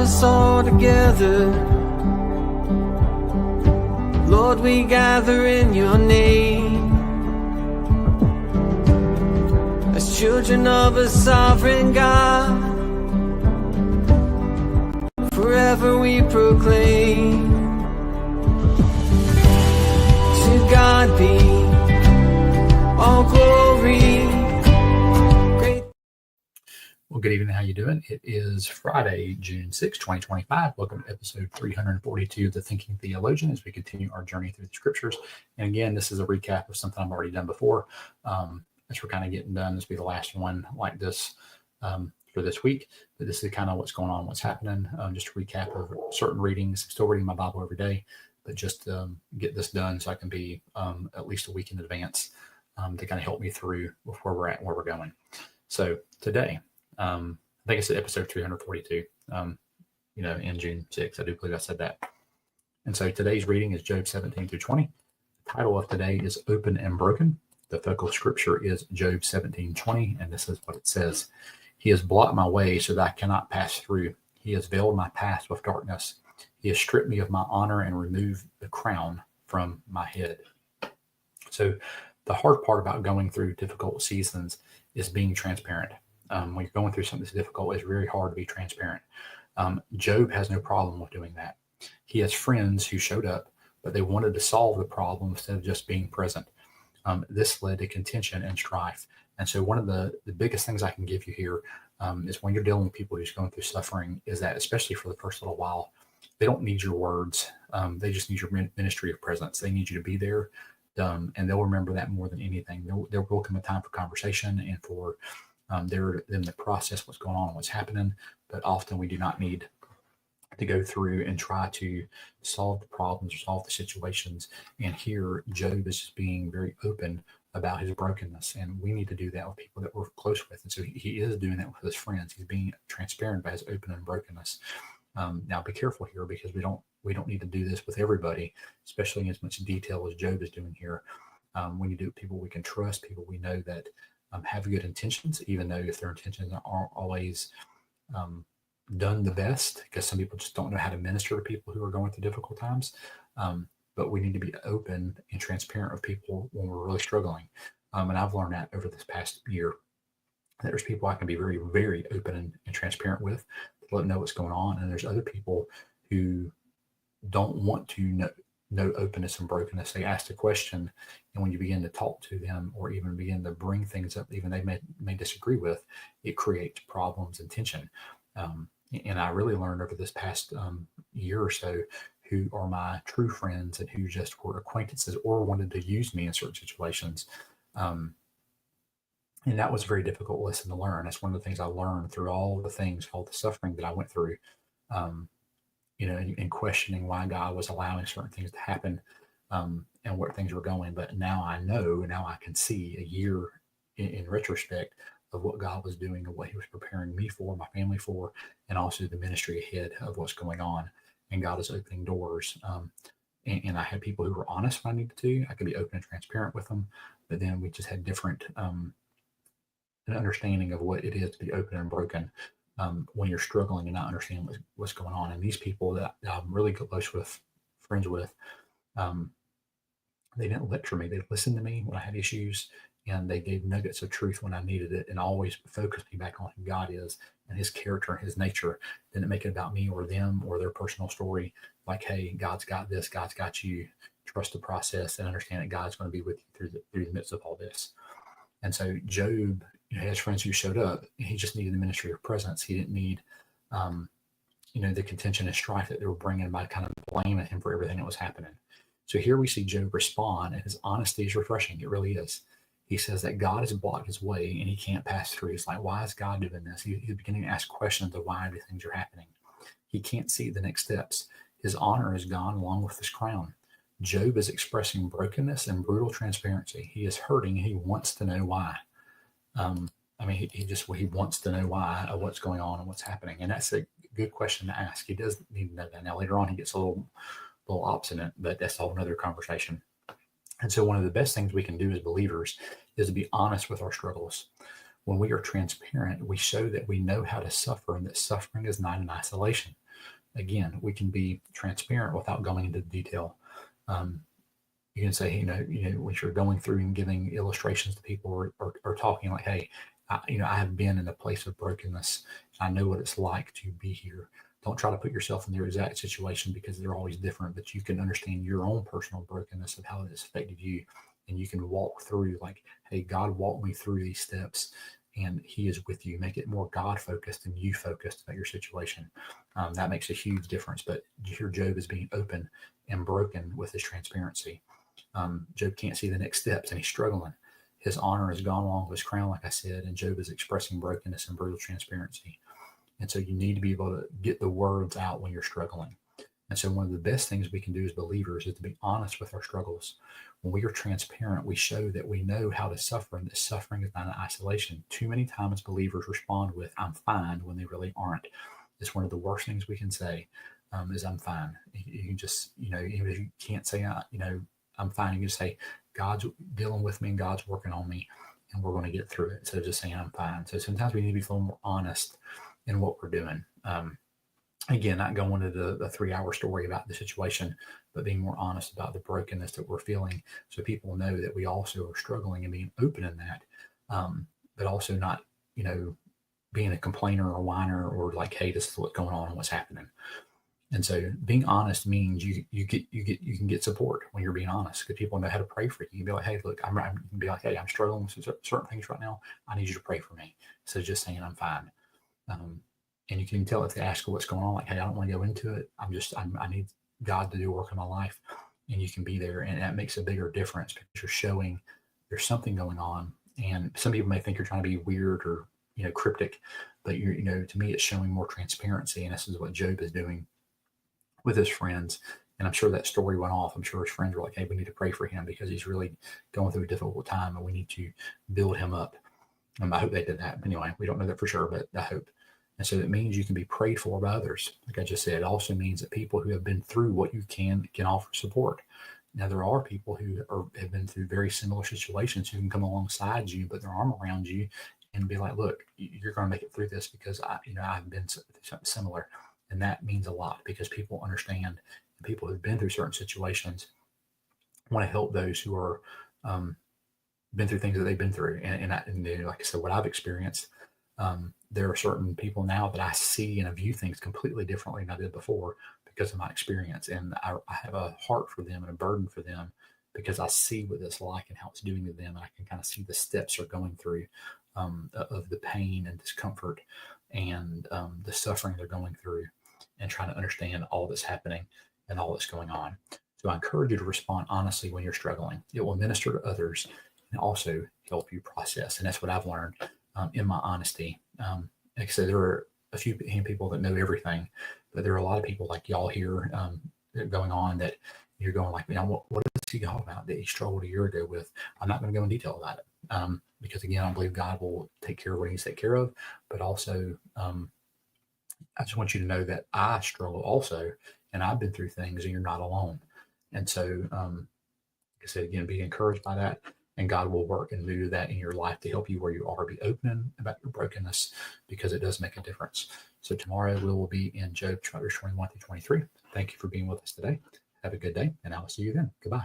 us all together. Lord, we gather in your name as children of a sovereign God. Forever we proclaim, to God be all glory. Well, good evening. How you doing? It is Friday, June 6, 2025. Welcome to episode 342 of The Thinking Theologian as we continue our journey through the scriptures. And again, this is a recap of something I've already done before. As we're kind of getting done, this will be the last one like this for this week. But this is kind of what's going on, what's happening. Just a recap of certain readings. I'm still reading my Bible every day, but just get this done so I can be at least a week in advance to kind of help me through with where we're at and where we're going. So today, I think I said episode 342, in June 6. I do believe I said that. And so today's reading is Job 17 through 20. The title of today is Open and Broken. The focal scripture is Job 17:20, and this is what it says. He has blocked my way so that I cannot pass through. He has veiled my path with darkness. He has stripped me of my honor and removed the crown from my head. So the hard part about going through difficult seasons is being transparent. When you're going through something that's difficult, it's very hard to be transparent. Job has no problem with doing that. He has friends who showed up, but they wanted to solve the problem instead of just being present. This led to contention and strife. And so one of the biggest things I can give you here is when you're dealing with people who's going through suffering is that, especially for the first little while, they don't need your words. They just need your ministry of presence. They need you to be there, and they'll remember that more than anything. There will come a time for conversation and for them to process what's going on and what's happening, but often we do not need to go through and try to solve the problems or solve the situations. And here, Job is just being very open about his brokenness, and we need to do that with people that we're close with. And so he is doing that with his friends. He's being transparent about his open and brokenness. Now, be careful here because we don't need to do this with everybody, especially in as much detail as Job is doing here. When you do people we can trust, people we know that have good intentions, even though if their intentions aren't always done the best, because some people just don't know how to minister to people who are going through difficult times. But we need to be open and transparent with people when we're really struggling. And I've learned that over this past year, that there's people I can be very, very open and transparent with, to let them know what's going on. And there's other people who don't want to know openness and brokenness. They ask a question, and when you begin to talk to them or even begin to bring things up even they may disagree with, it creates problems and tension. And I really learned over this past year or so who are my true friends and who just were acquaintances or wanted to use me in certain situations. And that was a very difficult lesson to learn. That's one of the things I learned through all the suffering that I went through, and questioning why God was allowing certain things to happen and where things were going. But now I can see a year in retrospect of what God was doing and what he was preparing me for, my family for, and also the ministry ahead of what's going on. And God is opening doors. And I had people who were honest when I needed to. I could be open and transparent with them. But then we just had different an understanding of what it is to be open and broken when you're struggling and not understanding what's going on. And these people that I'm really close with, friends with, they didn't lecture me. They listened to me when I had issues, and they gave nuggets of truth when I needed it, and always focused me back on who God is and his character and his nature. Didn't make it about me or them or their personal story. Like, hey, God's got this, God's got you. Trust the process and understand that God's going to be with you through the midst of all this. And so Job, has friends who showed up, and he just needed the ministry of presence. He didn't need, the contention and strife that they were bringing by kind of blaming him for everything that was happening. So here we see Job respond, and his honesty is refreshing. It really is. He says that God has blocked his way and he can't pass through. He's like, why is God doing this? He's beginning to ask questions of why these things are happening. He can't see the next steps. His honor is gone along with his crown. Job is expressing brokenness and brutal transparency. He is hurting. He wants to know why. He wants to know why of what's going on and what's happening. And that's a good question to ask. He does need to know that. Now, later on, he gets a little obstinate, but that's a whole nother conversation. And so one of the best things we can do as believers is to be honest with our struggles. When we are transparent, we show that we know how to suffer and that suffering is not in isolation. again, we can be transparent without going into detail. You can say, when you're going through and giving illustrations to people, or talking like, hey, I have been in a place of brokenness. I know what it's like to be here. Don't try to put yourself in their exact situation, because they're always different, but you can understand your own personal brokenness of how it has affected you. And you can walk through like, hey, God walked me through these steps, and he is with you. Make it more God focused and you focused about your situation. That makes a huge difference. But here Job is being open and broken with his transparency. Job can't see the next steps, and he's struggling. His honor has gone along with his crown, like I said, and Job is expressing brokenness and brutal transparency. And so you need to be able to get the words out when you're struggling. And so one of the best things we can do as believers is to be honest with our struggles. When we are transparent, we show that we know how to suffer, and that suffering is not an isolation. Too many times believers respond with, I'm fine, when they really aren't. It's one of the worst things we can say, is I'm fine. You can just, even if you can't say, I'm fine, you can just say, God's dealing with me and God's working on me, and we're going to get through it, instead of just saying I'm fine. So sometimes we need to be a little more honest in what we're doing. Again, not going into the 3-hour story about the situation, but being more honest about the brokenness that we're feeling, so people know that we also are struggling, and being open in that, but also not, being a complainer or whiner, or like, hey, this is what's going on and what's happening. And so being honest means you can get support when you're being honest, because people know how to pray for you. You can be like, hey, look, you can be like, hey, I'm struggling with certain things right now. I need you to pray for me. Instead of just saying I'm fine. And you can tell if they ask what's going on, like, hey, I don't want to go into it. I need God to do work in my life. And you can be there, and that makes a bigger difference, because you're showing there's something going on. And some people may think you're trying to be weird or, cryptic, but to me, it's showing more transparency. And this is what Job is doing with his friends. And I'm sure that story went off. I'm sure his friends were like, hey, we need to pray for him, because he's really going through a difficult time, and we need to build him up. I hope they did that. Anyway, we don't know that for sure, but I hope. And so it means you can be prayed for by others. Like I just said, it also means that people who have been through what you can offer support. Now, there are people who have been through very similar situations who can come alongside you, put their arm around you, and be like, look, you're going to make it through this, because I've been through something similar. And that means a lot, because people understand, and people who've been through certain situations want to help those who are been through things that they've been through. And like I said, what I've experienced, there are certain people now that I see and I view things completely differently than I did before, because of my experience. And I have a heart for them and a burden for them, because I see what it's like and how it's doing to them. And I can kind of see the steps they're going through, of the pain and discomfort, and the suffering they're going through, and trying to understand all that's happening and all that's going on. So I encourage you to respond honestly when you're struggling. It will minister to others and also help you process. And that's what I've learned in my honesty. Like I said, there are a few people that know everything, but there are a lot of people like y'all here going on that you're going like, what is he talking about that he struggled a year ago with? I'm not going to go in detail about it, because again, I believe God will take care of what he needs to take care of. But also, I just want you to know that I struggle also, and I've been through things, and you're not alone. And so, like I said, again, be encouraged by that, and God will work and do that in your life to help you where you are. Be open about your brokenness, because it does make a difference. So tomorrow we will be in Job chapters 21 through 23. Thank you for being with us today. Have a good day, and I will see you then. Goodbye.